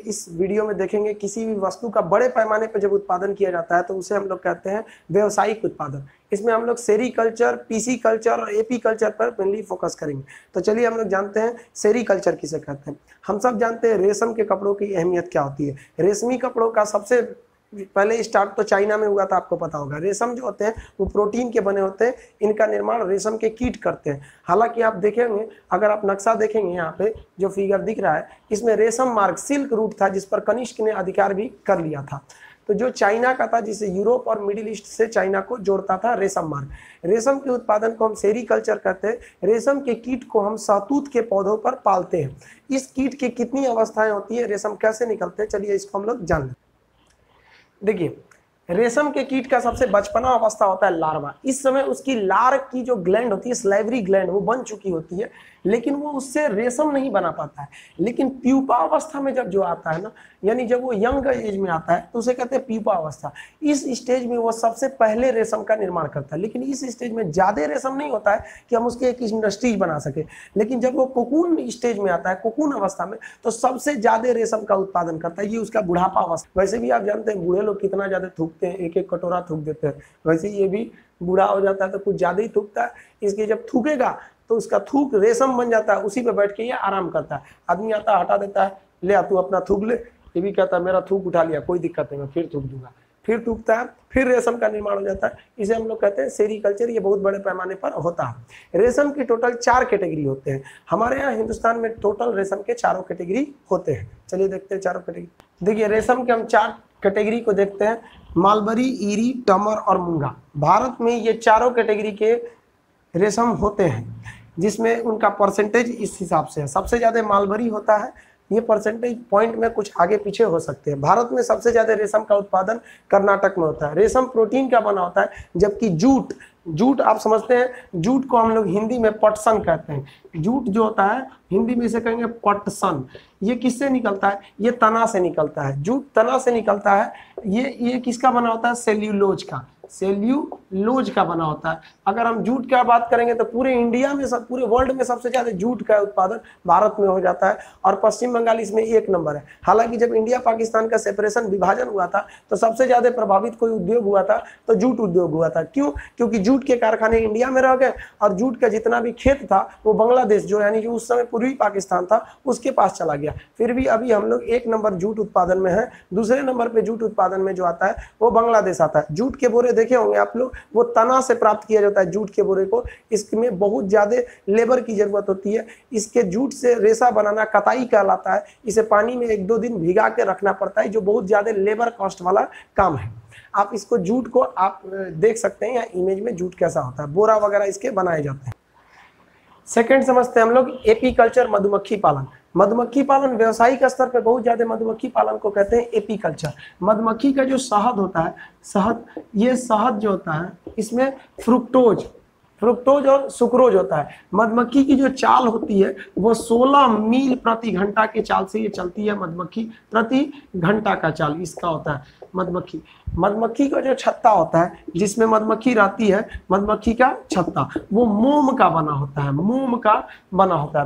इस वीडियो में देखेंगे किसी भी वस्तु का बड़े पैमाने पर जब उत्पादन किया जाता है तो उसे हम लोग कहते हैं व्यावसायिक उत्पादन। इसमें हम लोग सेरीकल्चर, पीसी कल्चर और एपी कल्चर पर मेनली फोकस करेंगे। तो चलिए हम लोग जानते हैं सेरीकल्चर किसे कहते हैं। हम सब जानते हैं रेशम के कपड़ों की अहमियत क्या होती है। रेशमी कपड़ों का सबसे पहले स्टार्ट तो चाइना में हुआ था, आपको पता होगा। रेशम जो होते हैं वो प्रोटीन के बने होते हैं, इनका निर्माण रेशम के कीट करते हैं। हालांकि आप देखेंगे, अगर आप नक्शा देखेंगे यहाँ पे जो फिगर दिख रहा है, इसमें रेशम मार्ग सिल्क रूट था जिस पर कनिष्क ने अधिकार भी कर लिया था। तो जो चाइना का था, जिसे यूरोप और मिडिल ईस्ट से चाइना को जोड़ता था, रेशम मार्ग। रेशम के उत्पादन को हम सेरीकल्चर कहते हैं। रेशम के कीट को हम सहतूत के पौधों पर पालते हैं। इस कीट की कितनी अवस्थाएं होती है, रेशम कैसे निकलते हैं, चलिए इसको हम लोग जान लें। देखिए, रेशम के कीट का सबसे बचपना अवस्था होता है लार्वा। इस समय उसकी लार की जो ग्लैंड होती है, स्लाइवरी ग्लैंड, वो बन चुकी होती है, लेकिन वो उससे रेशम नहीं बना पाता है। लेकिन प्यूपा अवस्था में जब जो आता है ना, यानी जब वो यंग एज में आता है, तो उसे कहते हैं प्यूपा अवस्था। इस स्टेज में वो सबसे पहले रेशम का निर्माण करता है। लेकिन इस स्टेज में ज्यादा रेशम नहीं होता है कि हम उसके एक इंडस्ट्रीज बना सके। लेकिन जब वो कोकून स्टेज में आता है, कोकून अवस्था में, तो सबसे ज्यादा रेशम का उत्पादन करता है। ये उसका बुढ़ापा अवस्था। वैसे भी आप जानते हैं बूढ़े लोग कितना ज्यादा थूकते हैं, एक एक कटोरा थूक देते हैं। वैसे ये भी बूढ़ा हो जाता है तो कुछ ज्यादा ही थूकता है। इसके जब थूकेगा तो उसका थूक रेशम बन जाता है, उसी पे बैठ के ये आराम करता है। आदमी आता है, हटा देता है, ले आ तू अपना थूक ले। ये भी कहता है मेरा थूक उठा लिया, कोई दिक्कत नहीं, मैं फिर थूक दूंगा। फिर थूकता है, फिर रेशम का निर्माण हो जाता है। इसे हम लोग कहते हैं सेरीकल्चर। ये बहुत बड़े पैमाने पर होता है। रेशम की टोटल 4 कैटेगरी होते हैं। हमारे यहाँ हिंदुस्तान में टोटल रेशम के 4 कैटेगरी होते हैं। चलिए देखते हैं 4 कैटेगरी। देखिए, रेशम के हम 4 कैटेगरी को देखते हैं, मालबरी, ईरी, टमर और मूंगा। भारत में ये 4 कैटेगरी के रेशम होते हैं, जिसमें उनका परसेंटेज इस हिसाब से है। सबसे ज़्यादा मालबरी होता है। ये परसेंटेज पॉइंट में कुछ आगे पीछे हो सकते हैं। भारत में सबसे ज़्यादा रेशम का उत्पादन कर्नाटक में होता है। रेशम प्रोटीन का बना होता है, जबकि जूट आप समझते हैं, जूट को हम लोग हिंदी में पटसन कहते हैं। जूट जो होता है हिंदी में इसे कहेंगे पटसन। ये किससे निकलता है? ये तना से निकलता है। जूट तना से निकलता है। ये किसका बना होता है? सेल्यूलोज का। सेल्यूलोज का बना होता है। अगर हम जूट की बात करेंगे तो पूरे इंडिया में, पूरे वर्ल्ड में सबसे ज्यादा जूट का उत्पादन भारत में हो जाता है, और पश्चिम बंगाल इसमें 1 नंबर है। हालांकि जब इंडिया पाकिस्तान का सेपरेशन, विभाजन हुआ था, तो सबसे ज्यादा प्रभावित कोई उद्योग हुआ था तो जूट उद्योग हुआ था। क्यों? क्योंकि जूट के कारखाने इंडिया में रह गए, और जूट का जितना भी खेत था वो बांग्लादेश, जो यानी कि उस समय पूर्वी पाकिस्तान था, उसके पास चला गया। फिर भी अभी हम लोग 1 नंबर जूट उत्पादन में है। दूसरे नंबर पे जूट उत्पादन में जो आता है वो बांग्लादेश आता है। जूट के बोरे देखे होंगे आप लोग, वो तना से प्राप्त किया जाता है जूट के बोरे को। इसमें बहुत ज्यादा लेबर की जरूरत होती है। इसके जूट से रेशा बनाना कताई कहलाता है। इसे पानी में 1-2 दिन भिगा के रखना पड़ता है, जो बहुत ज्यादा लेबर कॉस्ट वाला काम है। आप इसको, जूट को आप देख सकते हैं या इमेज में जूट कैसा होता है। बोरा वगैरह इसके बनाए जाते हैं। सेकंड समझते हैं हम लोग एपीकल्चर, मधुमक्खी पालन। मधुमक्खी पालन व्यावसायिक स्तर पे बहुत ज्यादा मधुमक्खी पालन को कहते हैं एपीकल्चर। मधुमक्खी का जो शहद होता है, ये शहद जो होता है, इसमें फ्रुक्टोज और सुक्रोज होता है। मधुमक्खी की जो चाल होती है वो 16 मील प्रति घंटा के चाल से ये चलती है। मधुमक्खी प्रति घंटा का चाल इसका होता है। मधुमक्खी का जो छत्ता होता है, जिसमें मधुमक्खी रहती है, मधुमक्खी का छत्ता वो मोम का बना होता है।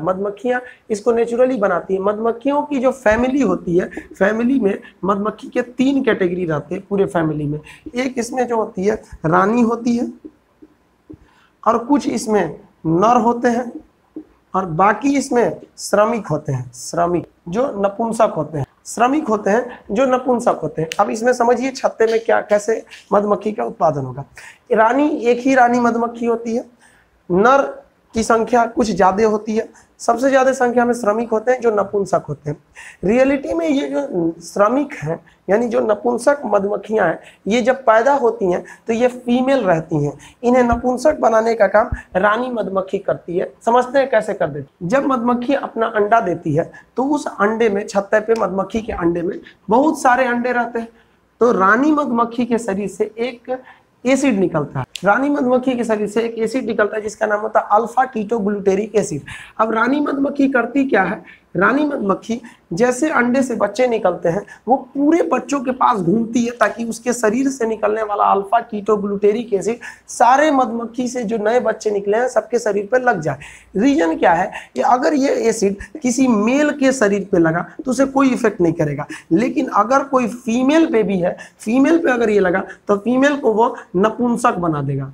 मधुमक्खियां इसको नेचुरली बनाती है। मधुमक्खियों की जो फैमिली होती है, फैमिली में मधुमक्खी के 3 कैटेगरी रहते हैं पूरे फैमिली में। एक इसमें जो होती है रानी होती है, और कुछ इसमें नर होते हैं, और बाकी इसमें श्रमिक होते हैं। श्रमिक जो नपुंसक होते हैं, अब इसमें समझिए छत्ते में कैसे मधुमक्खी का उत्पादन होगा। एक ही रानी मधुमक्खी होती है। नर की संख्या कुछ ज्यादा होती है। सबसे ज्यादा संख्या में श्रमिक होते हैं जो नपुंसक होते हैं। रियलिटी में ये जो श्रमिक हैं, यानी जो नपुंसक मधुमक्खियां हैं, ये जब पैदा होती हैं तो ये फीमेल रहती हैं। इन्हें नपुंसक बनाने का काम रानी मधुमक्खी करती है। समझते हैं कैसे कर देती? जब मधुमक्खी अपना अंडा देती है तो उस अंडे में, छत्ते पे मधुमक्खी के अंडे में बहुत सारे अंडे रहते हैं। तो रानी मधुमक्खी के शरीर से एक एसिड निकलता है। रानी मधुमक्खी के शरीर से एक एसिड निकलता है जिसका नाम होता है अल्फा कीटोग्लूटेरिक एसिड। अब रानी मधुमक्खी करती क्या है? रानी मधुमक्खी जैसे अंडे से बच्चे निकलते हैं वो पूरे बच्चों के पास घूमती है ताकि उसके शरीर से निकलने वाला अल्फा कीटोग्लूटेरिक एसिड सारे मधुमक्खी से जो नए बच्चे निकले हैं सबके शरीर पर लग जाए। रीजन क्या है कि अगर ये एसिड किसी मेल के शरीर पे लगा तो उसे कोई इफेक्ट नहीं करेगा, लेकिन अगर कोई फीमेल पे भी है, फीमेल पे अगर ये लगा तो फीमेल को वो नपुंसक बना देगा,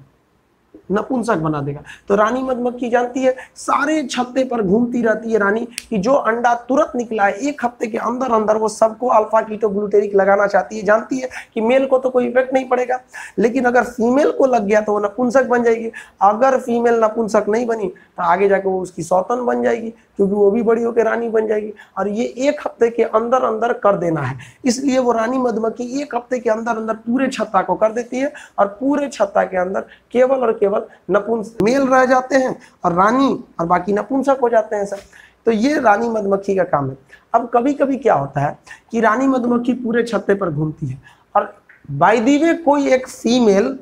नपुंसक बना देगा। तो रानी मधुमक्खी जानती है, सारे छत्ते पर घूमती रहती है रानी कि जो अंडा तुरंत निकला है 1 हफ्ते के अंदर अंदर वो सबको अल्फा कीटोग्लूटेरिक लगाना चाहती है। जानती है कि मेल को तो कोई इफेक्ट नहीं पड़ेगा, लेकिन अगर फीमेल को लग गया तो वो नपुंसक बन जाएगी। अगर फीमेल नपुंसक नहीं बनी तो आगे जाकर वो उसकी सौतन बन जाएगी, क्योंकि वो भी बड़ी होकर रानी बन जाएगी। और ये 1 हफ्ते के अंदर अंदर कर देना है, इसलिए वो रानी मधुमक्खी 1 हफ्ते के अंदर अंदर पूरे छत्ता को कर देती है और पूरे छत्ता के अंदर केवल और केवल मेल रह जाते हैं और रानी और बाकी नपुंसक हो जाते हैं सब। तो ये रानी मधुमक्खी का काम है। अब कभी कभी क्या होता है कि रानी मधुमक्खी पूरे छत्ते पर घूमती है और बाय द वे कोई एक फीमेल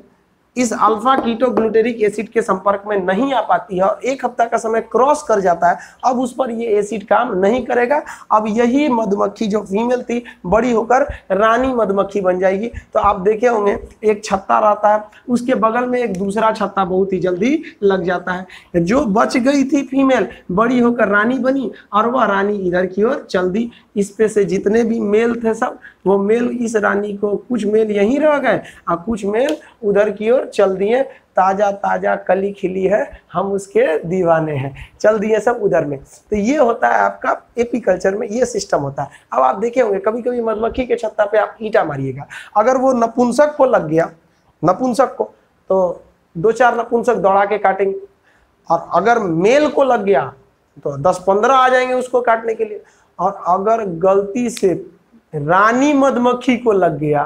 इस अल्फा कीटोग्लूटेरिक एसिड के संपर्क में नहीं आ पाती है और 1 हफ्ता का समय क्रॉस कर जाता है, अब उस पर ये एसिड काम नहीं करेगा। अब यही मधुमक्खी जो फीमेल थी बड़ी होकर रानी मधुमक्खी बन जाएगी। तो आप देखे होंगे एक छत्ता रहता है, उसके बगल में एक दूसरा छत्ता बहुत ही जल्दी लग जाता है। जो बच गई थी फीमेल बड़ी होकर रानी बनी और वह रानी इधर की ओर चल दी। इस पे से जितने भी मेल थे सब वो मेल इस रानी को, कुछ मेल यहीं रह गए और कुछ मेल उधर की ओर चल दिए। ताजा ताजा कली खिली है हम उसके दीवाने हैं, चल दिए सब उधर में। तो ये होता है आपका एपीकल्चर में, ये सिस्टम होता है। अब आप देखे होंगे कभी कभी मधुमक्खी के छत्ता पे आप ईंटा मारिएगा, अगर वो नपुंसक को लग गया, नपुंसक को, तो 2-4 नपुंसक दौड़ा के काटेंगे, और अगर मेल को लग गया तो 10-15 आ जाएंगे उसको काटने के लिए। और अगर गलती से रानी मधुमक्खी को लग गया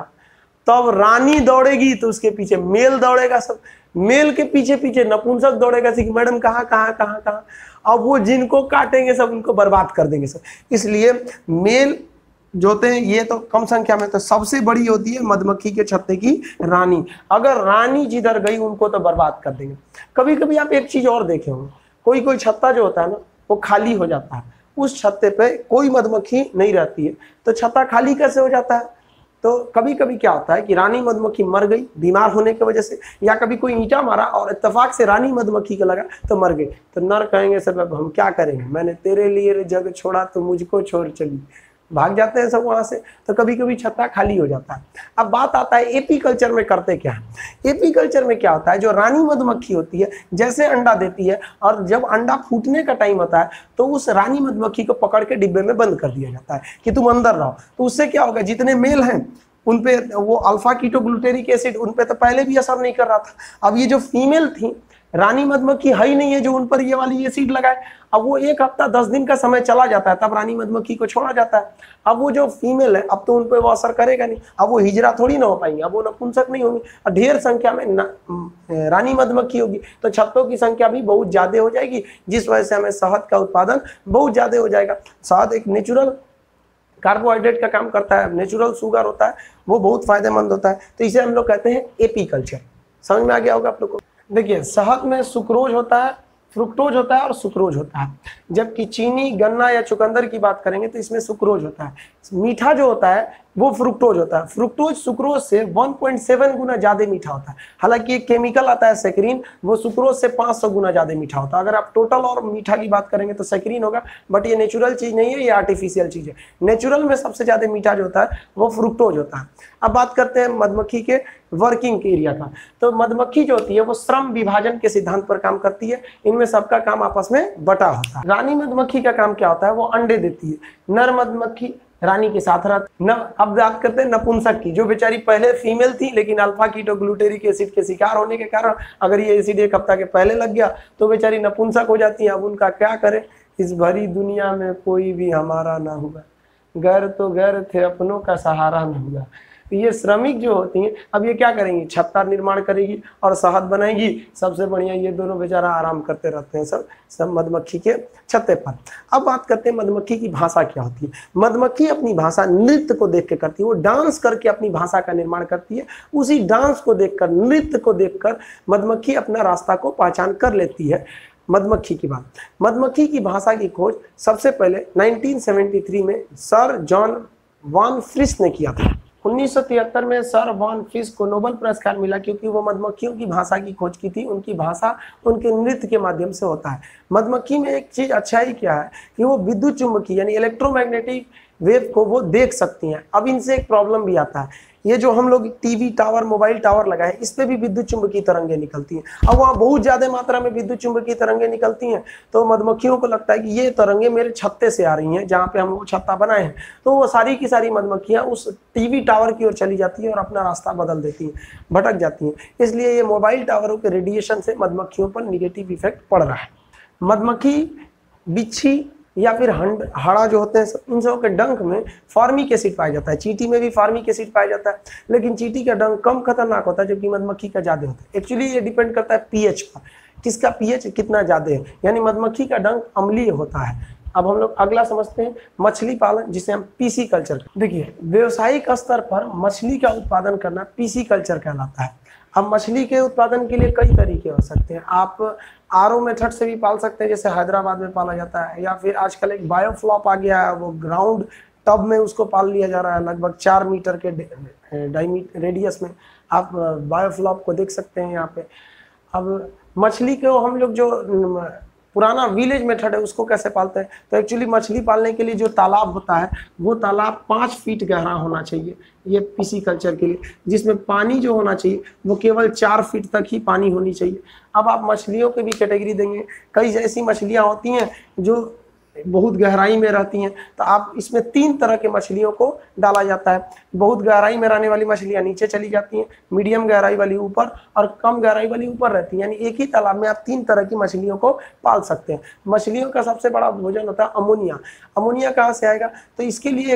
तब रानी दौड़ेगी तो उसके पीछे मेल दौड़ेगा, सब मेल के पीछे पीछे नपुंसक दौड़ेगा कि मैडम कहाँ कहाँ कहाँ कहाँ। अब वो जिनको काटेंगे सब उनको बर्बाद कर देंगे सब। इसलिए मेल जो होते हैं ये तो कम संख्या में, तो सबसे बड़ी होती है मधुमक्खी के छत्ते की रानी। अगर रानी जिधर गई उनको तो बर्बाद कर देंगे। कभी कभी आप एक चीज और देखे होंगे, कोई कोई छत्ता जो होता है ना वो खाली हो जाता है, उस छत्ते पे कोई मधुमक्खी नहीं रहती है, तो छत्ता खाली कैसे हो जाता है? तो कभी कभी क्या होता है कि रानी मधुमक्खी मर गई बीमार होने की वजह से, या कभी कोई ईंटा मारा और इत्तेफाक से रानी मधुमक्खी को लगा तो मर गई। तो नर कहेंगे सब अब हम क्या करेंगे, मैंने तेरे लिए जग छोड़ा तो मुझको छोड़ चली, भाग जाते हैं सब वहां से। तो कभी कभी छत्ता खाली हो जाता है। अब बात आता है एपीकल्चर में करते क्या है। एपीकल्चर में क्या होता है, जो रानी मधुमक्खी होती है जैसे अंडा देती है और जब अंडा फूटने का टाइम होता है तो उस रानी मधुमक्खी को पकड़ के डिब्बे में बंद कर दिया जाता है कि तुम अंदर रहो। तो उससे क्या होगा, जितने मेल हैं उन पे वो अल्फा कीटोग्लूटेरिक एसिड उन पे तो पहले भी असर नहीं कर रहा था। अब ये जो फीमेल थी रानी मधुमक्खी है ही नहीं है जो उन पर ये वाली एसिड लगाए। अब वो 1 हफ्ता 10 दिन का समय चला जाता है तब रानी मधुमक्खी को छोड़ा जाता है। अब वो जो फीमेल है अब तो उन पर वो असर करेगा नहीं, अब वो हिजरा थोड़ी ना हो पाएंगे, अब वो नपुंसक नहीं होंगी और ढेर संख्या में रानी मधुमक्खी होगी तो छत्तों की संख्या भी बहुत ज्यादा हो जाएगी, जिस वजह से हमें शहद का उत्पादन बहुत ज्यादा हो जाएगा। शहद एक नेचुरल कार्बोहाइड्रेट का काम करता है, नेचुरल शुगर होता है, वो बहुत फायदेमंद होता है। तो इसे हम लोग कहते हैं एपीकल्चर। समझ में आ गया होगा आप लोग को। देखिए शहद में सुक्रोज होता है, फ्रुक्टोज होता है और सुक्रोज होता है। जबकि चीनी, गन्ना या चुकंदर की बात करेंगे तो इसमें सुक्रोज होता है। मीठा जो होता है वो फ्रुक्टोज होता है। फ्रुक्टोज सुक्रोज से 1.7 गुना ज्यादा मीठा होता है। हालांकि एक केमिकल आता है सेक्रीन, वो सुक्रोज से 500 गुना ज्यादा मीठा होता है। अगर आप टोटल और मीठा की बात करेंगे तो सेक्रीन होगा, बट ये नेचुरल चीज नहीं है, ये आर्टिफिशियल चीज है। नेचुरल में सबसे ज्यादा मीठा जो होता है वो फ्रुक्टोज होता है। अब बात करते हैं मधुमक्खी के वर्किंग के एरिया का। तो मधुमक्खी जो होती है वो श्रम विभाजन के सिद्धांत पर काम करती है। इनमें सबका काम आपस में बटा होता है। रानी मधुमक्खी का काम क्या होता है, वो अंडे देती है। नर मधुमक्खी रानी के साथ रहती है। अब बात करते हैं नपुंसक की, जो बेचारी पहले फीमेल थी लेकिन अल्फा कीटोग्लूटेरिक एसिड के शिकार होने के कारण अगर ये एसिड 1 हफ्ता के पहले लग गया तो बेचारी नपुंसक हो जाती है। अब उनका क्या करे, इस भरी दुनिया में कोई भी हमारा ना हुआ, घर तो घर थे अपनों का सहारा न हुआ। ये श्रमिक जो होती हैं अब ये क्या करेंगी, छत्ता निर्माण करेगी और शहद बनाएगी। सबसे बढ़िया ये दोनों बेचारा आराम करते रहते हैं सब मधुमक्खी के छत्ते पर। अब बात करते हैं मधुमक्खी की भाषा क्या होती है। मधुमक्खी अपनी भाषा नृत्य को देख के करती है, वो डांस करके अपनी भाषा का निर्माण करती है। उसी डांस को देखकर, नृत्य को देखकर मधुमक्खी अपना रास्ता को पहचान कर लेती है। मधुमक्खी की बात। मधुमक्खी की भाषा की खोज सबसे पहले 1973 में सर जॉन वॉन फ्रिस ने किया था। 1973 में सर वॉन फ्रिस को नोबेल पुरस्कार मिला क्योंकि वो मधुमक्खियों की भाषा की खोज की थी। उनकी भाषा उनके नृत्य के माध्यम से होता है। मधुमक्खी में एक चीज अच्छाई क्या है कि वो विद्युत चुंबकीय यानी इलेक्ट्रोमैग्नेटिक वेव को वो देख सकती हैं। अब इनसे एक प्रॉब्लम भी आता है, ये जो हम लोग टीवी टावर मोबाइल टावर लगाए इस पे भी विद्युत चुंबकीय तरंगे निकलती हैं। अब वहाँ बहुत ज्यादा मात्रा में विद्युत चुंबकीय तरंगे निकलती हैं तो मधुमक्खियों को लगता है कि ये तरंगे मेरे छत्ते से आ रही हैं, जहाँ पे हम लोग छत्ता बनाए हैं। तो वो सारी की सारी मधुमक्खियाँ उस टीवी टावर की ओर चली जाती हैं और अपना रास्ता बदल देती हैं, भटक जाती हैं। इसलिए ये मोबाइल टावरों के रेडिएशन से मधुमक्खियों पर निगेटिव इफेक्ट पड़ रहा है। मधुमक्खी, बिच्छी या फिर हड़ा जो होते हैं इन सब के डंक में फॉर्मिक एसिड पाया जाता है। चींटी में भी फॉर्मिक एसिड पाया जाता है, लेकिन चींटी का डंक कम खतरनाक होता है जबकि मधुमक्खी का ज्यादा होता है। एक्चुअली ये डिपेंड करता है पीएच पर, किसका पीएच कितना ज्यादा है, यानी मधुमक्खी का डंक अम्लीय होता है। अब हम लोग अगला समझते हैं मछली पालन, जिसे हम पीसी कल्चर। देखिए, व्यावसायिक स्तर पर मछली का उत्पादन करना पीसी कल्चर कहलाता है। अब मछली के उत्पादन के लिए कई तरीके हो सकते हैं। आप आरओ मेथड से भी पाल सकते हैं, जैसे हैदराबाद में पाला जाता है, या फिर आजकल एक बायोफ्लॉप आ गया है, वो ग्राउंड टब में उसको पाल लिया जा रहा है। लगभग 4 मीटर के रेडियस में आप बायोफ्लॉप को देख सकते हैं यहाँ पे। अब मछली को हम लोग जो पुराना विलेज मेथड है उसको कैसे पालते हैं, तो एक्चुअली मछली पालने के लिए जो तालाब होता है वो तालाब 5 फीट गहरा होना चाहिए, ये पीसी कल्चर के लिए, जिसमें पानी जो होना चाहिए वो केवल 4 फीट तक ही पानी होनी चाहिए। अब आप मछलियों की भी कैटेगरी देंगे, कई ऐसी मछलियाँ होती हैं जो बहुत गहराई में रहती हैं, तो आप इसमें 3 तरह के मछलियों को डाला जाता है। बहुत गहराई में रहने वाली मछलियाँ नीचे चली जाती हैं, मीडियम गहराई वाली ऊपर, और कम गहराई वाली ऊपर रहती है। यानी एक ही तालाब में आप 3 तरह की मछलियों को पाल सकते हैं। मछलियों का सबसे बड़ा भोजन होता है अमोनिया। अमोनिया कहाँ से आएगा, तो इसके लिए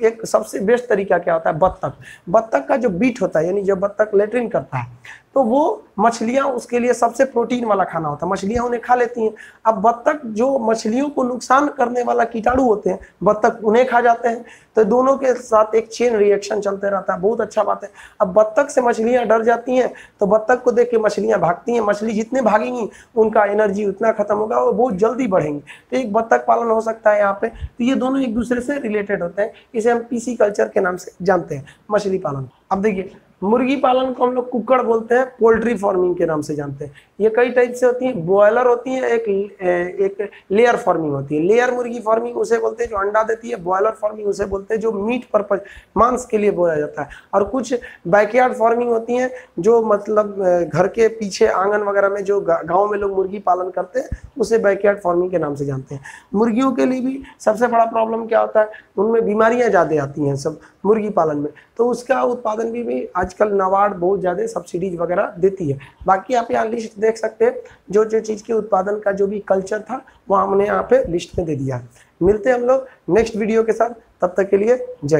एक सबसे बेस्ट तरीका क्या होता है, बत्तख। बत्तख का जो बीट होता है, यानी जब बत्तख लेट्रिन करता है तो वो मछलियां उसके लिए सबसे प्रोटीन वाला खाना होता है, मछलियां उन्हें खा लेती हैं। अब बत्तख जो मछलियों को नुकसान करने वाला कीटाणु होते हैं, बत्तख उन्हें खा जाते हैं, तो दोनों के साथ एक चेन रिएक्शन चलते रहता है। बहुत अच्छा बात है। अब बत्तख से मछलियां डर जाती हैं तो बत्तख को देख के मछलियां भागती हैं। मछली जितने भागेंगी उनका एनर्जी उतना खत्म होगा, वो बहुत जल्दी बढ़ेंगी। तो एक बत्तख पालन हो सकता है यहाँ पे। तो ये दोनों एक दूसरे से रिलेटेड होते हैं, इसे हम पीसी कल्चर के नाम से जानते हैं, मछली पालन। अब देखिए, मुर्गी पालन को हम लोग कुक्कड़ बोलते हैं, पोल्ट्री फार्मिंग के नाम से जानते हैं। ये कई टाइप से होती है, बॉयलर होती है, एक लेयर फार्मिंग होती है। लेयर मुर्गी फार्मिंग उसे बोलते हैं जो अंडा देती है, बॉयलर फार्मिंग उसे बोलते हैं जो मीट पर्पज मांस के लिए बोया जाता है। और कुछ बैकयार्ड फार्मिंग होती है जो मतलब घर के पीछे आंगन वगैरह में जो गाँव में लोग मुर्गी पालन करते हैं उसे बैकयार्ड फार्मिंग के नाम से जानते हैं। मुर्गियों के लिए भी सबसे बड़ा प्रॉब्लम क्या होता है, उनमें बीमारियाँ ज़्यादा आती हैं सब मुर्गी पालन में, तो उसका उत्पादन भी आजकल नाबार्ड बहुत ज़्यादा सब्सिडीज वगैरह देती है। बाकी आप यहाँ लिस्ट देख सकते हैं, जो जो चीज़ के उत्पादन का जो भी कल्चर था वो हमने यहाँ पे लिस्ट में दे दिया है। मिलते हैं हम लोग नेक्स्ट वीडियो के साथ, तब तक के लिए जय।